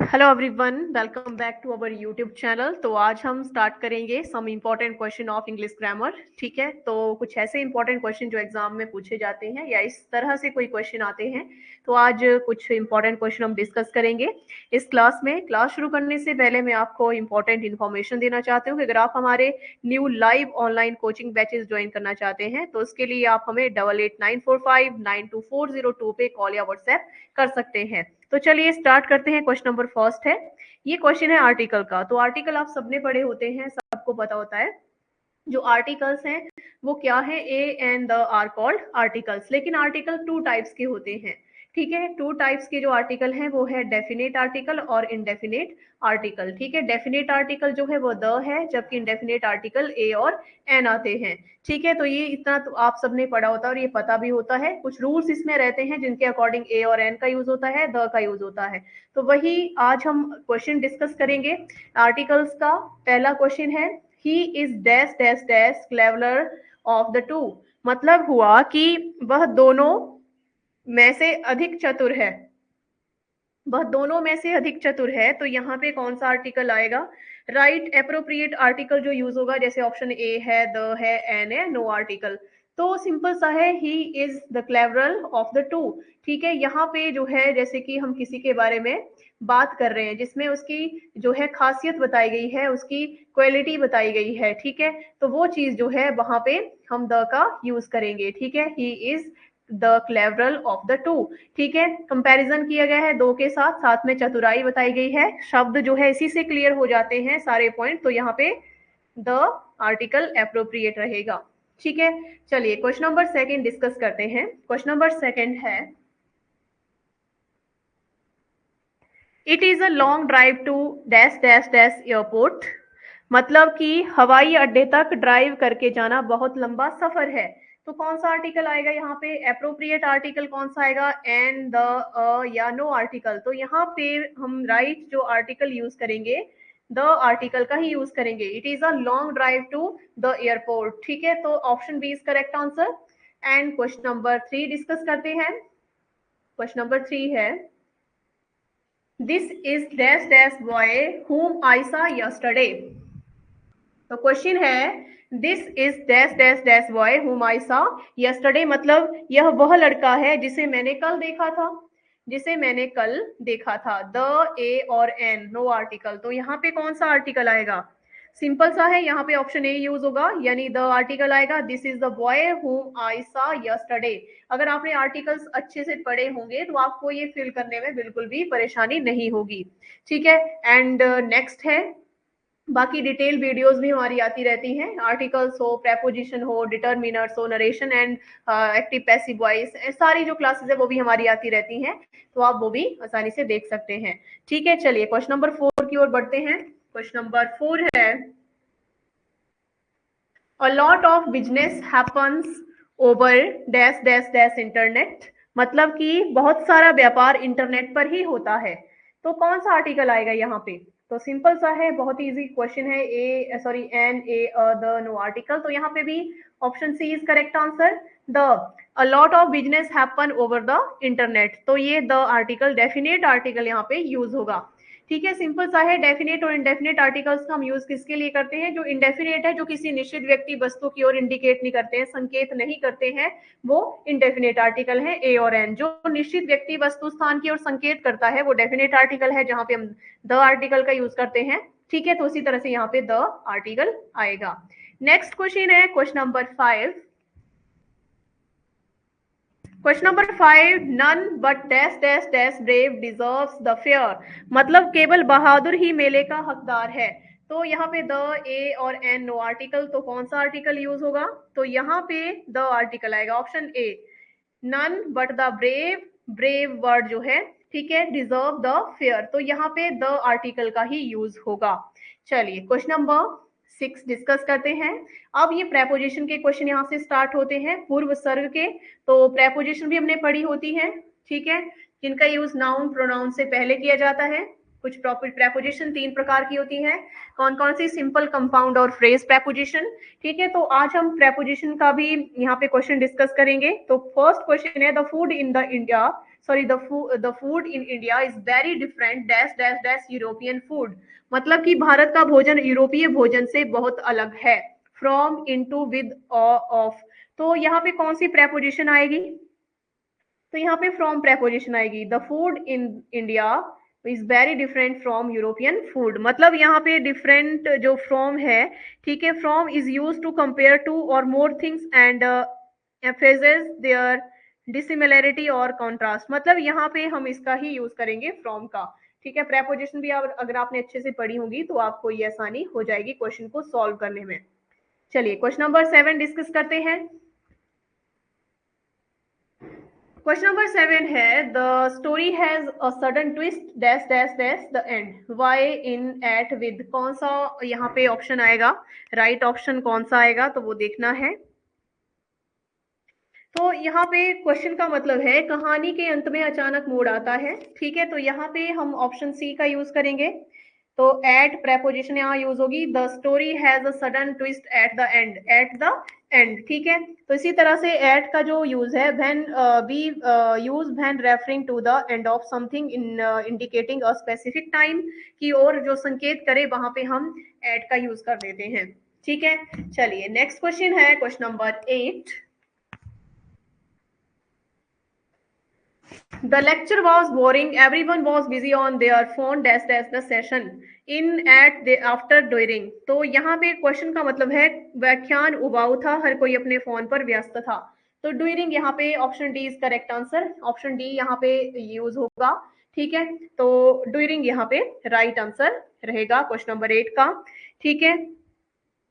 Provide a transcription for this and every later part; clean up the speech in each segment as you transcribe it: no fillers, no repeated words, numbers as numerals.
Hello everyone, welcome back to our YouTube channel. तो आज हम स्टार्ट करेंगे some important question of English grammar. ठीक है, तो कुछ ऐसे इंपॉर्टेंट क्वेश्चन जो एग्जाम में पूछे जाते हैं या इस तरह से कोई क्वेश्चन आते हैं, तो आज कुछ इंपॉर्टेंट क्वेश्चन हम डिस्कस करेंगे इस क्लास में। क्लास शुरू करने से पहले मैं आपको इंपॉर्टेंट इन्फॉर्मेशन देना चाहती हूँ कि अगर आप हमारे new live online coaching batches join करना चाहते हैं तो उसके लिए आप हमें 8894592402 पे कॉल या व्हाट्सएप कर सकते हैं। तो चलिए स्टार्ट करते हैं। क्वेश्चन नंबर फर्स्ट है, ये क्वेश्चन है आर्टिकल का। तो आर्टिकल आप सबने पढ़े होते हैं, सबको पता होता है जो आर्टिकल्स हैं वो क्या है, a and the are called articles. लेकिन आर्टिकल टू टाइप्स के होते हैं। ठीक है, टू टाइप्स के जो आर्टिकल हैं वो है डेफिनेट आर्टिकल और इनडेफिनेट आर्टिकल। ठीक है, डेफिनेट आर्टिकल जो है वो द है, जबकि इनडेफिनेट आर्टिकल ए और एन आते हैं। ठीक है, तो ये इतना तो आप सबने पढ़ा होता है और ये पता भी होता है। कुछ रूल्स इसमें रहते हैं जिनके अकॉर्डिंग ए और एन का यूज होता है, द का यूज होता है। तो वही आज हम क्वेश्चन डिस्कस करेंगे आर्टिकल्स का। पहला क्वेश्चन है, he is dash dash dash cleverer of the to. मतलब हुआ कि वह दोनों में से अधिक चतुर है, वह दोनों में से अधिक चतुर है। तो यहाँ पे कौन सा आर्टिकल आएगा, राइट एप्रोप्रिएट आर्टिकल जो यूज होगा, जैसे ऑप्शन ए है, द है, एन है, नो आर्टिकल। तो सिंपल सा है, he is the cleverer of the two. ठीक है, यहाँ पे जो है जैसे कि हम किसी के बारे में बात कर रहे हैं जिसमें उसकी जो है खासियत बताई गई है, उसकी क्वालिटी बताई गई है। ठीक है, तो वो चीज जो है वहां पे हम द का यूज करेंगे। ठीक है, he is the cleverer of the two. ठीक है, कंपैरिजन किया गया है दो के साथ, साथ में चतुराई बताई गई है। शब्द जो है इसी से क्लियर हो जाते हैं सारे पॉइंट। तो यहाँ पे द आर्टिकल एप्रोप्रिएट रहेगा। ठीक है, चलिए क्वेश्चन नंबर सेकंड डिस्कस करते हैं। क्वेश्चन नंबर सेकंड है, it is a long drive to dash dash dash airport. मतलब कि हवाई अड्डे तक ड्राइव करके जाना बहुत लंबा सफर है। तो कौन सा आर्टिकल आएगा यहाँ पे, एप्रोप्रिएट आर्टिकल कौन सा आएगा, एन, द, या नो आर्टिकल। तो यहाँ पे हम राइट जो आर्टिकल यूज करेंगे द आर्टिकल का ही यूज करेंगे। It is a long drive to the airport. ठीक है, तो option B is correct answer. And question number three discuss करते हैं। क्वेश्चन नंबर थ्री है, this is dash dash boy whom I saw yesterday। तो question है, this is dash dash dash boy whom I saw yesterday। मतलब यह वह लड़का है जिसे मैंने कल देखा था, जिसे मैंने कल देखा था। द, ए और एन, नो आर्टिकल। तो यहाँ पे कौन सा आर्टिकल आएगा, सिंपल सा है, यहाँ पे ऑप्शन ए यूज होगा, यानी द आर्टिकल आएगा। This is the boy whom I saw yesterday। अगर आपने आर्टिकल्स अच्छे से पढ़े होंगे तो आपको ये फिल करने में बिल्कुल भी परेशानी नहीं होगी। ठीक है, एंड नेक्स्ट है, बाकी डिटेल वीडियोस भी हमारी आती रहती हैं, आर्टिकल्स हो, प्रेपोजिशन हो, डिटर्मिनर्स हो, narration and active passive voice, सारी जो क्लासेस है वो भी हमारी आती रहती हैं। तो आप वो भी आसानी से देख सकते हैं। ठीक है, चलिए क्वेश्चन नंबर फोर की ओर बढ़ते हैं। क्वेश्चन नंबर फोर है, A lot of business happens over dash dash dash internet। मतलब कि बहुत सारा व्यापार इंटरनेट पर ही होता है। तो कौन सा आर्टिकल आएगा यहाँ पे, तो सिंपल सा है, बहुत इजी क्वेश्चन है। A sorry an, a, the, no article. तो यहाँ पे भी option C is correct answer. The, a lot of business happen over the internet. तो ये द आर्टिकल डेफिनेट आर्टिकल यहाँ पे यूज होगा। ठीक है, सिंपल सा है, डेफिनेट और इंडेफिनेट आर्टिकल्स का हम यूज किसके लिए करते हैं, जो इंडेफिनेट है, जो किसी निश्चित व्यक्ति वस्तु की ओर इंडिकेट नहीं करते हैं, संकेत नहीं करते हैं, वो इंडेफिनेट आर्टिकल है ए और एन। जो निश्चित व्यक्ति वस्तु स्थान की ओर संकेत करता है वो डेफिनेट आर्टिकल है, जहां पे हम द आर्टिकल का यूज करते हैं। ठीक है, तो उसी तरह से यहाँ पे द आर्टिकल आएगा। नेक्स्ट क्वेश्चन है question number five. Question number five, none but dash dash dash brave deserves the fair. मतलब केवल बहादुर ही मेले का हकदार है। तो यहाँ पे द, ए और एन, नो आर्टिकल। तो कौन सा आर्टिकल यूज होगा, तो यहाँ पे द आर्टिकल आएगा, option A, none but the brave, brave word जो है, ठीक है, डिजर्व द फेयर। तो यहाँ पे द आर्टिकल का ही यूज होगा। चलिए क्वेश्चन नंबर सिक्स डिस्कस करते हैं। अब ये प्रेपोजिशन के क्वेश्चन यहाँ से स्टार्ट होते हैं, पूर्व सर्ग के। तो प्रेपोजिशन भी हमने पढ़ी होती है, ठीक है, जिनका यूज नाउन प्रोनाउन से पहले किया जाता है। कुछ प्रॉपर प्रेपोजिशन 3 प्रकार की होती है। कौन कौन सी? सिंपल, कंपाउंड और फ्रेज प्रेपोजिशन। ठीक है, तो आज हम प्रेपोजिशन का भी यहाँ पे क्वेश्चन डिस्कस करेंगे। तो फर्स्ट क्वेश्चन है, the food in the India, sorry the food in India is very different dash dash dash European food. मतलब कि भारत का भोजन यूरोपीय भोजन से बहुत अलग है। From, into, with, of. तो यहाँ पे कौन सी प्रेपोजिशन आएगी? तो यहाँ पे फ्रॉम प्रेपोजिशन आएगी। The food in India is very different from European food. मतलब यहाँ पे डिफरेंट जो फ्रॉम है, ठीक है, from is use to compare two और more things and emphasise their dissimilarity और कॉन्ट्रास्ट। मतलब यहाँ पे हम इसका ही यूज करेंगे फ्रॉम का। ठीक है, प्रेपोजिशन भी अगर आपने अच्छे से पढ़ी होगी तो आपको ये आसानी हो जाएगी क्वेश्चन को सॉल्व करने में। चलिए क्वेश्चन नंबर 7 डिस्कस करते हैं। क्वेश्चन नंबर 7 है, the story has a sudden twist dash dash dash the end. By, in, at, with. कौन सा यहाँ पे ऑप्शन आएगा? राइट ऑप्शन कौन सा आएगा तो वो देखना है। तो यहाँ पे क्वेश्चन का मतलब है कहानी के अंत में अचानक मोड़ आता है। ठीक है, तो यहाँ पे हम ऑप्शन सी का यूज करेंगे। तो एट प्रेपोजिशन यहाँ यूज होगी। The story has a sudden twist at the end, at the end. ठीक है, तो इसी तरह से एट का जो यूज है, when we use when referring to the end of something in indicating a specific time की ओर जो संकेत करे वहां पे हम एट का यूज कर देते हैं। ठीक है, चलिए नेक्स्ट क्वेश्चन है question number 8। The lecture was boring. Everyone was busy on their phone dash dash the session. In, at, the, after, during. तो यहाँ पे क्वेश्चन का मतलब है व्याख्यान उबाऊ था, हर कोई अपने फोन पर व्यस्त था। तो ड्यूरिंग यहाँ पे option D is correct answer. Option D यहाँ पे यूज होगा। ठीक है, तो ड्यूरिंग यहाँ पे राइट आंसर रहेगा क्वेश्चन नंबर 8 का। ठीक है,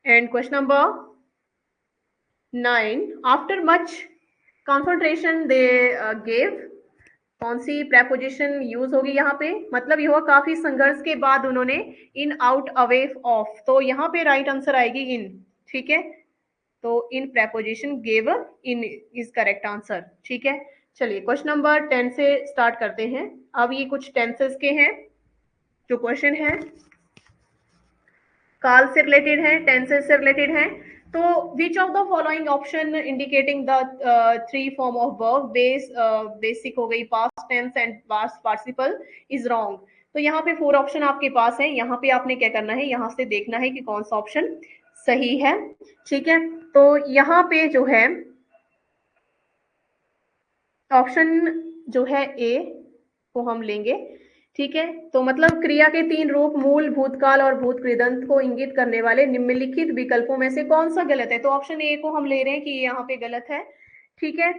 and question number 9, after much concentration they gave. कौन सी प्रेपोजिशन यूज होगी यहाँ पे? मतलब ये हुआ काफी संघर्ष के बाद उन्होंने इन, आउट, अवे, ऑफ। तो यहाँ पे राइट आंसर आएगी इन। ठीक है, तो in preposition gave in is correct answer. ठीक है, चलिए क्वेश्चन नंबर 10 से स्टार्ट करते हैं। अब ये कुछ टेंसेस के हैं जो क्वेश्चन है, काल से रिलेटेड है, टेंसेस से रिलेटेड है। तो which of the following option indicating the 3 form of verb, basic हो गई, past tense and past participle, is wrong. तो यहाँ पे 4 ऑप्शन आपके पास है। यहाँ पे आपने क्या करना है, यहाँ से देखना है कि कौन सा ऑप्शन सही है। ठीक है, तो यहाँ पे जो है ऑप्शन जो है ए को हम लेंगे। ठीक है, तो मतलब क्रिया के 3 रूप, मूल, भूतकाल और भूत कृदंत को इंगित करने वाले निम्नलिखित विकल्पों में से कौन सा गलत है? तो ऑप्शन ए को हम ले रहे हैं कि यहाँ पे गलत है। ठीक है,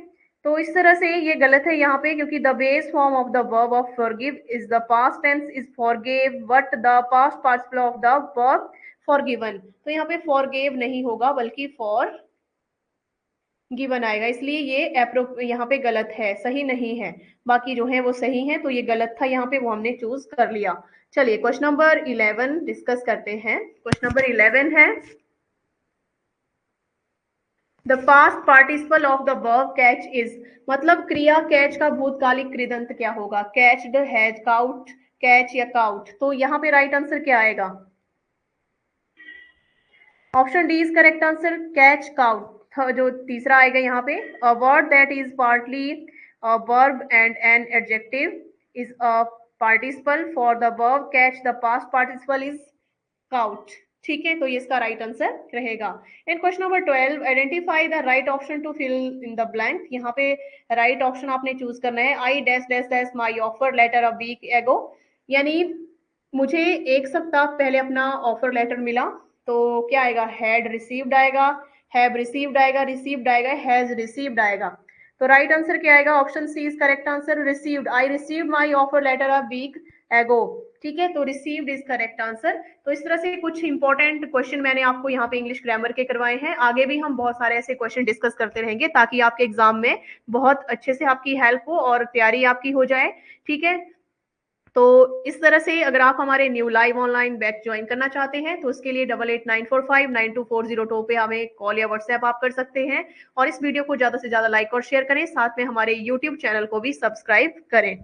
तो इस तरह से ये गलत है यहाँ पे, क्योंकि the base form of the verb of forgive is the past tense is forgave, but the past participle of the verb forgiven. तो यहाँ पे फॉरगेव नहीं होगा बल्कि फॉर गिवन आएगा, इसलिए ये यहाँ पे गलत है, सही नहीं है। बाकी जो है वो सही है, तो ये गलत था यहाँ पे, वो हमने चूज कर लिया। चलिए क्वेश्चन नंबर 11 डिस्कस करते हैं। क्वेश्चन नंबर 11 है, the past participle of the verb catch is. मतलब क्रिया कैच का भूतकालिक कृदंत क्या होगा? कैच्ड, हैज, काउट, कैच या काउट। तो यहाँ पे राइट आंसर क्या आएगा? Option D is correct answer, catch, cout. जो तीसरा आएगा यहाँ पे, a word that is partly a verb and an adjective is a participle for the verb catch, the past participle is cout. ठीक है, तो ये इसका राइट आंसर रहेगा। And question number 12, identify the right option to fill in the blank. यहाँ पे right option आपने choose करना है। I dash dash dash my offer letter a week ago, यानी मुझे 1 सप्ताह पहले अपना ऑफर लेटर मिला। तो क्या आएगा? हैड रिसीव्ड आएगा, हैव रिसीव्ड आएगा, रिसीव्ड आएगा, हैज रिसीव्ड आएगा। तो राइट आंसर क्या आएगा? Option C is correct answer, received. I received my offer letter a week ago. ठीक है, तो रिसीव्ड इज करेक्ट आंसर। तो इस तरह से कुछ इंपॉर्टेंट क्वेश्चन मैंने आपको यहाँ पे इंग्लिश ग्रामर के करवाए हैं। आगे भी हम बहुत सारे ऐसे क्वेश्चन डिस्कस करते रहेंगे ताकि आपके एग्जाम में बहुत अच्छे से आपकी हेल्प हो और तैयारी आपकी हो जाए। ठीक है, तो इस तरह से अगर आप हमारे new live online batch join करना चाहते हैं तो उसके लिए 8894592402 पे हमें कॉल या व्हाट्सएप आप कर सकते हैं। और इस वीडियो को ज्यादा से ज्यादा लाइक और शेयर करें, साथ में हमारे यूट्यूब चैनल को भी सब्सक्राइब करें।